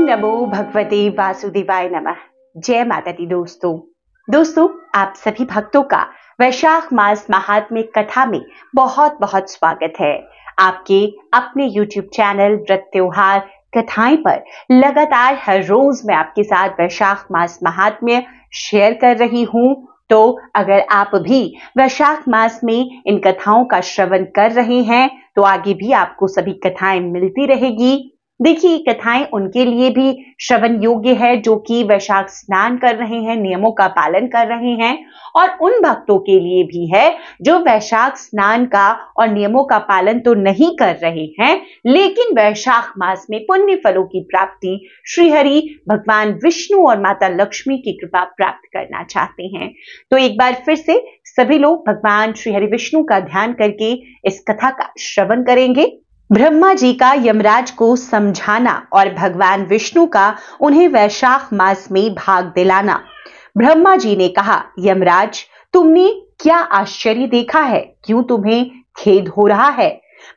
नमो भगवते वासुदेवाय नमः। जय माता दी। दोस्तों आप सभी भक्तों का वैशाख मास महात्म्य कथा में बहुत बहुत स्वागत है। आपके अपने YouTube चैनल व्रत त्योहार कथाएं पर लगातार हर रोज मैं आपके साथ वैशाख मास महात्म्य शेयर कर रही हूं। तो अगर आप भी वैशाख मास में इन कथाओं का श्रवण कर रहे हैं तो आगे भी आपको सभी कथाएं मिलती रहेगी। देखिए, कथाएं उनके लिए भी श्रवण योग्य है जो कि वैशाख स्नान कर रहे हैं, नियमों का पालन कर रहे हैं, और उन भक्तों के लिए भी है जो वैशाख स्नान का और नियमों का पालन तो नहीं कर रहे हैं, लेकिन वैशाख मास में पुण्य फलों की प्राप्ति श्री हरि भगवान विष्णु और माता लक्ष्मी की कृपा प्राप्त करना चाहते हैं। तो एक बार फिर से सभी लोग भगवान श्री हरि विष्णु का ध्यान करके इस कथा का श्रवण करेंगे। ब्रह्मा जी का यमराज को समझाना और भगवान विष्णु का उन्हें वैशाख मास में भाग दिलाना। ब्रह्मा जी ने कहा, यमराज, तुमने क्या आश्चर्य देखा है? क्यों तुम्हें खेद हो रहा है?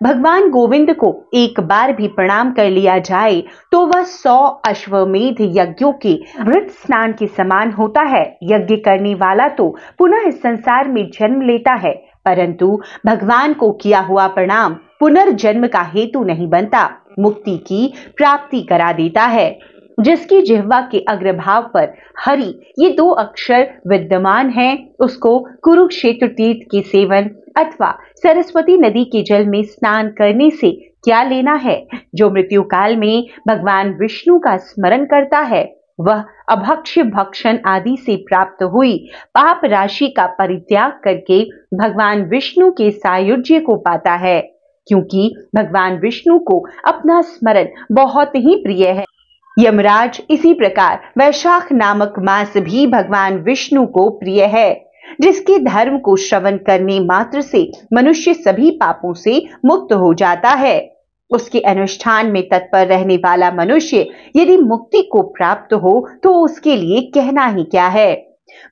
भगवान गोविंद को एक बार भी प्रणाम कर लिया जाए तो वह 100 अश्वमेध यज्ञों के अमृत स्नान के समान होता है। यज्ञ करने वाला तो पुनः इस संसार में जन्म लेता है, परंतु भगवान को किया हुआ प्रणाम पुनर्जन्म का हेतु नहीं बनता, मुक्ति की प्राप्ति करा देता है। जिसकी जिह्वा के अग्रभाग पर हरि ये 2 अक्षर विद्यमान हैं, उसको कुरुक्षेत्र तीर्थ के सेवन अथवा सरस्वती नदी के जल में स्नान करने से क्या लेना है? जो मृत्यु काल में भगवान विष्णु का स्मरण करता है वह अभक्ष्य भक्षण आदि से प्राप्त हुई पाप राशि का परित्याग करके भगवान विष्णु के सायुज्य को पाता है, क्योंकि भगवान विष्णु को अपना स्मरण बहुत ही प्रिय है। यमराज, इसी प्रकार वैशाख नामक मास भी भगवान विष्णु को प्रिय है, जिसके धर्म को श्रवण करने मात्र से मनुष्य सभी पापों से मुक्त हो जाता है। उसके अनुष्ठान में तत्पर रहने वाला मनुष्य यदि मुक्ति को प्राप्त हो तो उसके लिए कहना ही क्या है।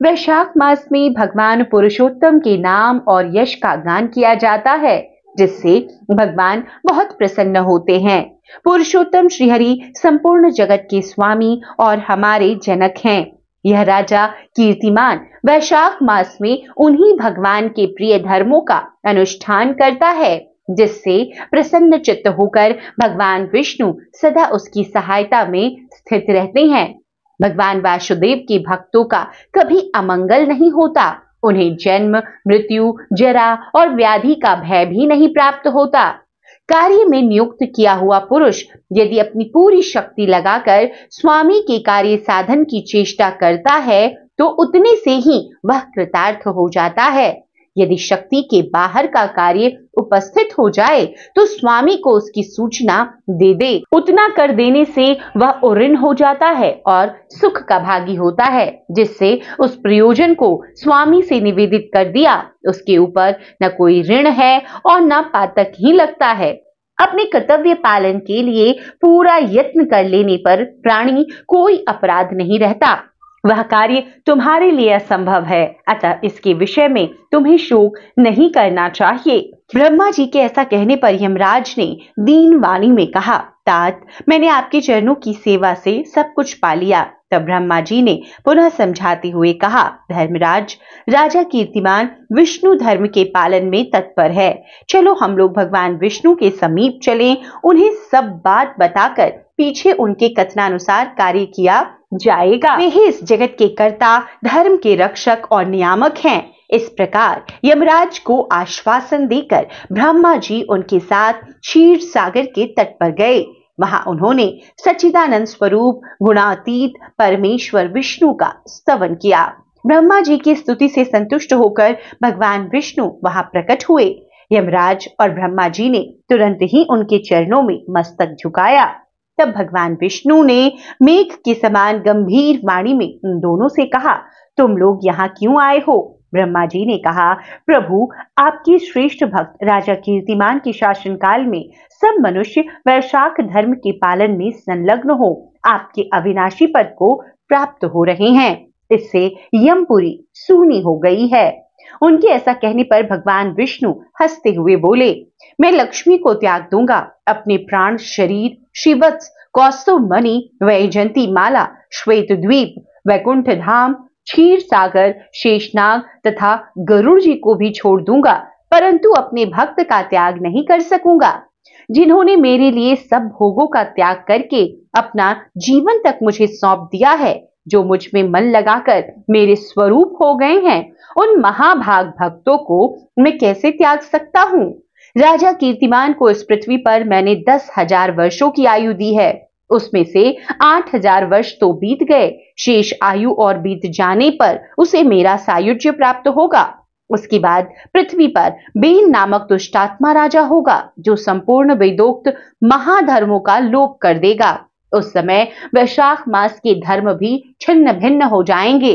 वैशाख मास में भगवान पुरुषोत्तम के नाम और यश का गान किया जाता है, जिससे भगवान बहुत प्रसन्न होते हैं। पुरुषोत्तम श्रीहरि संपूर्ण जगत के स्वामी और हमारे जनक हैं। यह राजा कीर्तिमान वैशाख मास में उन्हीं भगवान के प्रिय धर्मों का अनुष्ठान करता है, जिससे प्रसन्न चित्त होकर भगवान विष्णु सदा उसकी सहायता में स्थित रहते हैं। भगवान वासुदेव के भक्तों का कभी अमंगल नहीं होता। उन्हें जन्म, मृत्यु, जरा और व्याधि का भय भी नहीं प्राप्त होता। कार्य में नियुक्त किया हुआ पुरुष यदि अपनी पूरी शक्ति लगाकर स्वामी के कार्य साधन की चेष्टा करता है तो उतने से ही वह कृतार्थ हो जाता है। यदि शक्ति के बाहर का कार्य उपस्थित हो जाए तो स्वामी को उसकी सूचना दे दे। उतना कर देने से वह उऋण हो जाता है और सुख का भागी होता है, जिससे उस प्रयोजन को स्वामी से निवेदित कर दिया, उसके ऊपर न कोई ऋण है और न पातक ही लगता है। अपने कर्तव्य पालन के लिए पूरा यत्न कर लेने पर प्राणी कोई अपराध नहीं रहता। वह कार्य तुम्हारे लिए असंभव है, अतः इसके विषय में तुम्हें शोक नहीं करना चाहिए। ब्रह्मा जी के ऐसा कहने पर यमराज ने दीन वाणी में कहा, तात, मैंने आपके चरणों की सेवा से सब कुछ पा लिया। तब ब्रह्मा जी ने पुनः समझाते हुए कहा, धर्मराज, राजा कीर्तिमान विष्णु धर्म के पालन में तत्पर है। चलो हम लोग भगवान विष्णु के समीप चलें, उन्हें सब बात बताकर पीछे उनके कथनानुसार कार्य किया जाएगा। वे ही इस जगत के कर्ता, धर्म के रक्षक और नियामक हैं। इस प्रकार यमराज को आश्वासन देकर ब्रह्मा जी उनके साथ क्षीर सागर के तट पर गए। वहां उन्होंने सच्चिदानंद स्वरूप गुणातीत परमेश्वर विष्णु का स्तवन किया। ब्रह्मा जी की स्तुति से संतुष्ट होकर भगवान विष्णु वहां प्रकट हुए। यमराज और ब्रह्मा जी ने तुरंत ही उनके चरणों में मस्तक झुकाया। तब भगवान विष्णु ने मेघ के समान गंभीर वाणी में उन दोनों से कहा, तुम लोग यहाँ क्यों आए हो? ब्रह्मा जी ने कहा, प्रभु, आपके श्रेष्ठ भक्त राजा कीर्तिमान के शासन काल में सब मनुष्य वैशाख धर्म के पालन में संलग्न हो आपके अविनाशी पद को प्राप्त हो रहे हैं। इससे यमपुरी सूनी हो गई है। उनके ऐसा कहने पर भगवान विष्णु हंसते हुए बोले, मैं लक्ष्मी को त्याग दूंगा, अपने प्राण शरीर श्रीवत्स कौस्तुभ मणि, वैजयंती माला, श्वेत द्वीप, वैकुंठ धाम, क्षीर सागर, शेषनाग तथा गरुड़ जी को भी छोड़ दूंगा, परंतु अपने भक्त का त्याग नहीं कर सकूंगा, जिन्होंने मेरे लिए सब भोगों का त्याग करके अपना जीवन तक मुझे सौंप दिया है, जो मुझ में मन लगाकर मेरे स्वरूप हो गए हैं। उन महाभाग भक्तों को मैं कैसे त्याग सकता हूँ? राजा कीर्तिमान को इस पृथ्वी पर मैंने 10,000 वर्षों की आयु दी है, उसमें से 8,000 वर्ष तो बीत गए, शेष आयु और बीत जाने पर उसे मेरा सायुज्य प्राप्त होगा। उसके बाद पृथ्वी पर बेन नामक दुष्टात्मा राजा होगा, जो संपूर्ण वेदोक्त महाधर्मों का लोप कर देगा। उस समय वैशाख मास के धर्म भी छिन्न भिन्न हो जाएंगे।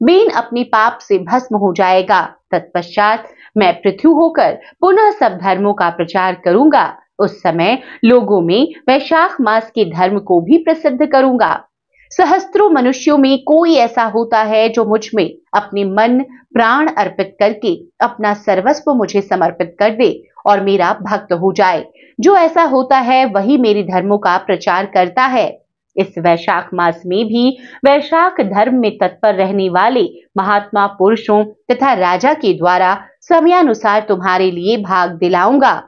बेन अपनी पाप से भस्म हो जाएगा। तत्पश्चात मैं पृथ्वी होकर पुनः सब धर्मों का प्रचार करूंगा। उस समय लोगों में वैशाख मास के धर्म को भी प्रसिद्ध करूंगा। सहस्त्रों मनुष्यों में कोई ऐसा होता है जो मुझ में अपने मन प्राण अर्पित करके अपना सर्वस्व मुझे समर्पित कर दे और मेरा भक्त हो जाए। जो ऐसा होता है वही मेरे धर्मों का प्रचार करता है। इस वैशाख मास में भी वैशाख धर्म में तत्पर रहने वाले महात्मा पुरुषों तथा राजा के द्वारा समयानुसार तुम्हारे लिए भाग दिलाऊंगा।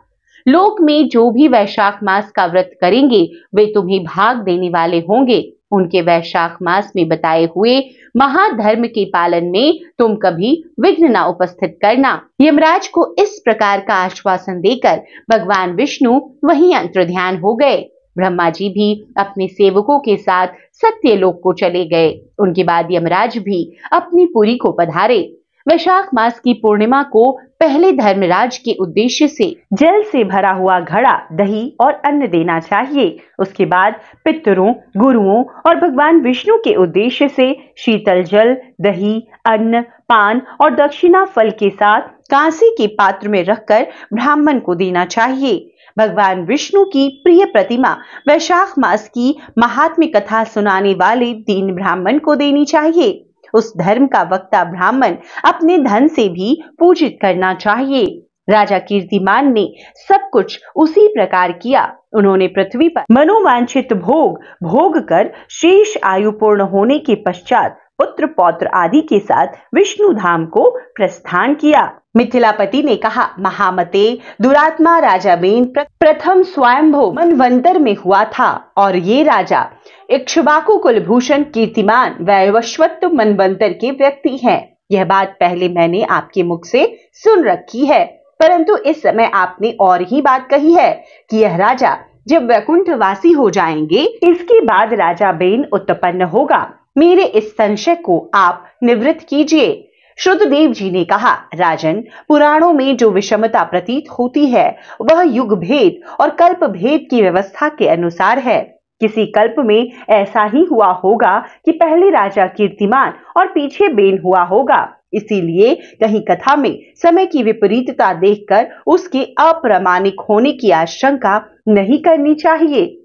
लोक में जो भी वैशाख मास का व्रत करेंगे वे तुम्हें भाग देने वाले होंगे। उनके वैशाख मास में बताए हुए महाधर्म के पालन में तुम कभी विघ्न न उपस्थित करना। यमराज को इस प्रकार का आश्वासन देकर भगवान विष्णु वहीं अंतर्ध्यान हो गए। ब्रह्मा जी भी अपने सेवकों के साथ सत्यलोक को चले गए। उनके बाद यमराज भी अपनी पुरी को पधारे। वैशाख मास की पूर्णिमा को पहले धर्मराज के उद्देश्य से जल से भरा हुआ घड़ा, दही और अन्न देना चाहिए। उसके बाद पितरों, गुरुओं और भगवान विष्णु के उद्देश्य से शीतल जल, दही, अन्न, पान और दक्षिणा फल के साथ कांसे के पात्र में रखकर ब्राह्मण को देना चाहिए। भगवान विष्णु की प्रिय प्रतिमा वैशाख मास की महात्म्य कथा सुनाने वाले दीन ब्राह्मण को देनी चाहिए। उस धर्म का वक्ता ब्राह्मण अपने धन से भी पूजित करना चाहिए। राजा कीर्तिमान ने सब कुछ उसी प्रकार किया। उन्होंने पृथ्वी पर मनोवांछित भोग कर शेष आयु पूर्ण होने के पश्चात पुत्र पौत्र आदि के साथ विष्णु धाम को प्रस्थान किया। मिथिलापति ने कहा, महामते, दुरात्मा राजा बेन प्रथम स्वयंभू मनवंतर में हुआ था और ये राजा इक्ष्वाकु कुलभूषण कीर्तिमान वैवस्वत मनवंतर के व्यक्ति हैं। यह बात पहले मैंने आपके मुख से सुन रखी है, परंतु इस समय आपने और ही बात कही है कि यह राजा जब वैकुंठवासी हो जाएंगे इसके बाद राजा बेन उत्पन्न होगा। मेरे इस संशय को आप निवृत्त कीजिए। श्रुतदेव जी ने कहा, राजन, पुराणों में जो विषमता प्रतीत होती है वह युग भेद और कल्प भेद की व्यवस्था के अनुसार है। किसी कल्प में ऐसा ही हुआ होगा कि पहले राजा कीर्तिमान और पीछे बेन हुआ होगा। इसीलिए कहीं कथा में समय की विपरीतता देखकर उसके अप्रामाणिक होने की आशंका नहीं करनी चाहिए।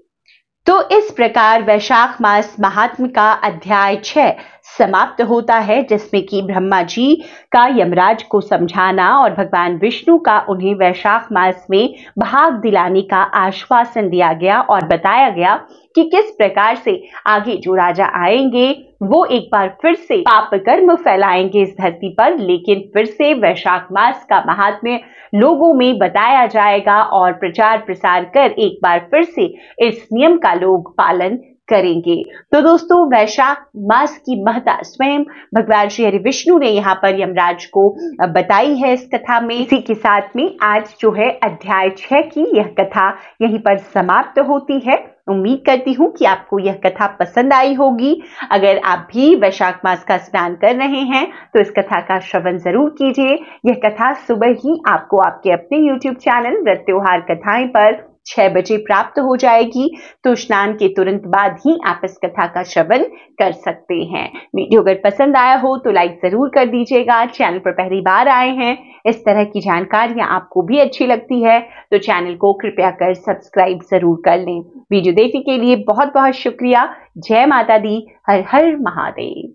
तो इस प्रकार वैशाख मास महात्म्य का अध्याय 6 समाप्त होता है, जिसमें कि ब्रह्मा जी का यमराज को समझाना और भगवान विष्णु का उन्हें वैशाख मास में भाग दिलाने का आश्वासन दिया गया और बताया गया कि किस प्रकार से आगे जो राजा आएंगे वो एक बार फिर से पाप कर्म फैलाएंगे इस धरती पर, लेकिन फिर से वैशाख मास का महात्म्य लोगों में बताया जाएगा और प्रचार प्रसार कर एक बार फिर से इस नियम का लोग पालन करेंगे। तो दोस्तों, वैशाख मास की महत्ता स्वयं भगवान श्री हरि विष्णु ने यहाँ पर यमराज को बताई है इस कथा में। इसी के साथ में आज जो है अध्याय 6 की यह कथा यहीं पर समाप्त होती है। उम्मीद करती हूँ कि आपको यह कथा पसंद आई होगी। अगर आप भी वैशाख मास का स्नान कर रहे हैं तो इस कथा का श्रवण जरूर कीजिए। यह कथा सुबह ही आपको आपके अपने YouTube चैनल व्रत त्योहार कथाएं पर 6 बजे प्राप्त हो जाएगी, तो स्नान के तुरंत बाद ही आप इस कथा का श्रवण कर सकते हैं। वीडियो अगर पसंद आया हो तो लाइक जरूर कर दीजिएगा। चैनल पर पहली बार आए हैं, इस तरह की जानकारियां आपको भी अच्छी लगती है तो चैनल को कृपया कर सब्सक्राइब जरूर कर लें। वीडियो देखने के लिए बहुत बहुत शुक्रिया। जय माता दी। हर हर महादेव।